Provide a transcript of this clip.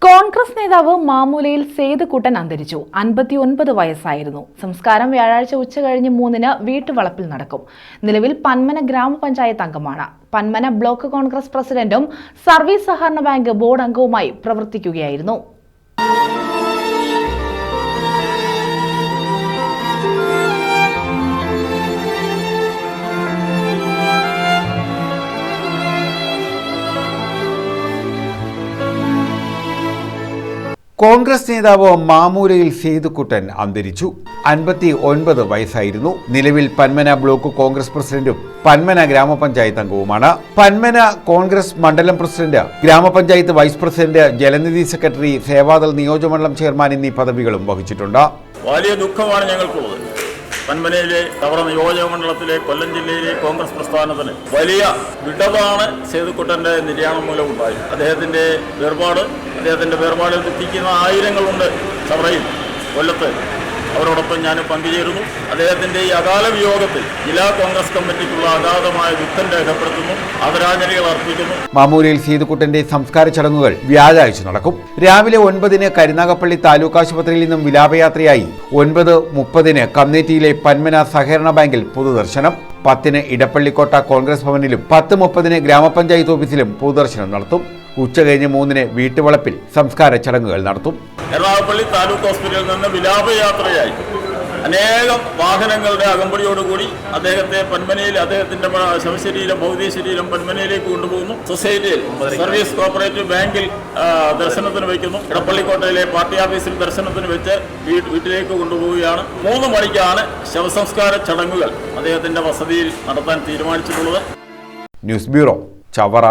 കോൺഗ്രസ് നേതാവ് മാമൂലയിൽ സേതുക്കുട്ടൻ അന്തരിച്ചു. 59 വയസ്സായിരുന്നു. സംസ്കാരം വ്യാഴാഴ്ച ഉച്ചകഴിഞ്ഞ് 3-ന് വീട്ടുവളപ്പിൽ നടക്കും. നിലവിൽ പന്മന ഗ്രാമപഞ്ചായത്ത് അംഗമാണ്. പന്മന ബ്ലോക്ക് കോൺഗ്രസ് പ്രസിഡന്റും സർവീസ് സഹകരണ ബാങ്ക് ബോർഡ് അംഗവുമായി പ്രവർത്തിക്കുകയായിരുന്നു. കോൺഗ്രസ് നേതാവ് മാമൂലയിൽ സേതുക്കുട്ടൻ അന്തരിച്ചു. 59 വയസ്സായിരുന്നു. നിലവിൽ പന്മന ബ്ലോക്ക് കോൺഗ്രസ് പ്രസിഡന്റും പന്മന ഗ്രാമപഞ്ചായത്ത് അംഗവുമാണ്. പന്മന കോൺഗ്രസ് മണ്ഡലം പ്രസിഡന്റ്, ഗ്രാമപഞ്ചായത്ത് vice president, Jalanidhi secretary, Sevadal നിയോജകമണ്ഡലം ചെയർമാൻ എന്നീ പദവികളും വഹിച്ചിട്ടുണ്ട്. വലിയ ദുഃഖമാണ് ഞങ്ങൾക്കുള്ളത്. പന്മനയിലെ കവറ നിയോജകമണ്ഡലത്തിലെ കൊല്ലം ജില്ലയിലെ കോൺഗ്രസ് പ്രസ്ഥാനത്തിന് വലിയ വിടവാണ് സേതുക്കുട്ടൻ്റെ നിര്യാണം മൂലം ഉണ്ടായത്. അദ്ദേഹത്തിൻ്റെ വേർപാട് ദുഃഖിക്കുന്ന ആയിരങ്ങളുണ്ട് ചവറയിൽ, കൊല്ലത്ത്. അവരോടൊപ്പം ഞാൻ പങ്കുചേരുന്നു. അദ്ദേഹത്തിൻ്റെ ഈ അകാല വിയോഗത്തിൽ ജില്ലാ കോൺഗ്രസ് കമ്മിറ്റിക്കുള്ള അഗാധമായ ദുഃഖം രേഖപ്പെടുത്തുന്നു, ആദരാഞ്ജലികൾ അർപ്പിക്കുന്നു. മാമൂലയിൽ സേതുക്കുട്ടന്റെ സംസ്കാര ചടങ്ങുകൾ വ്യാഴാഴ്ച നടക്കും. രാവിലെ 9-ന് കരുനാഗപ്പള്ളി താലൂക്ക് ആശുപത്രിയിൽ നിന്നും വിലാപയാത്രയായി 9:30-ന് കമ്മിറ്റിയിലെ പന്മന സഹകരണ ബാങ്കിൽ പൊതുദർശനം. 10-ന് ഇടപ്പള്ളിക്കോട്ട കോൺഗ്രസ് ഭവനിലും 10:30-ന് ഗ്രാമപഞ്ചായത്ത് ഓഫീസിലും പൊതുദർശനം നടത്തും. ഉച്ചകഴിഞ്ഞ് 3-ന് വീട്ടുവളപ്പിൽ സംസ്കാര ചടങ്ങുകൾ നടത്തും. എറണാകുളപ്പള്ളി താലൂക്ക് ഹോസ്പിറ്റലിൽ നിന്ന് വിലാപയാത്രയായി അനേകം വാഹനങ്ങളുടെ അകമ്പടിയോടുകൂടി അദ്ദേഹത്തെ പന്മനയിൽ, അദ്ദേഹത്തിന്റെ ശവശരീരം, ഭൗതിക ശരീരം പന്മനയിലേക്ക് കൊണ്ടുപോകുന്നു. സൊസൈറ്റിയിൽ സർവീസ് കോപ്പറേറ്റീവ് ബാങ്കിൽ ദർശനത്തിന് വയ്ക്കുന്നു. ഇടപ്പള്ളിക്കോട്ടയിലെ പാർട്ടി ഓഫീസിൽ ദർശനത്തിന് വെച്ച് വീട്ടിലേക്ക് കൊണ്ടുപോവുകയാണ്. 3 മണിക്കാണ് ശവസംസ്കാര ചടങ്ങുകൾ അദ്ദേഹത്തിന്റെ വസതിയിൽ നടത്താൻ തീരുമാനിച്ചിട്ടുള്ളത്. News bureau, Chavara.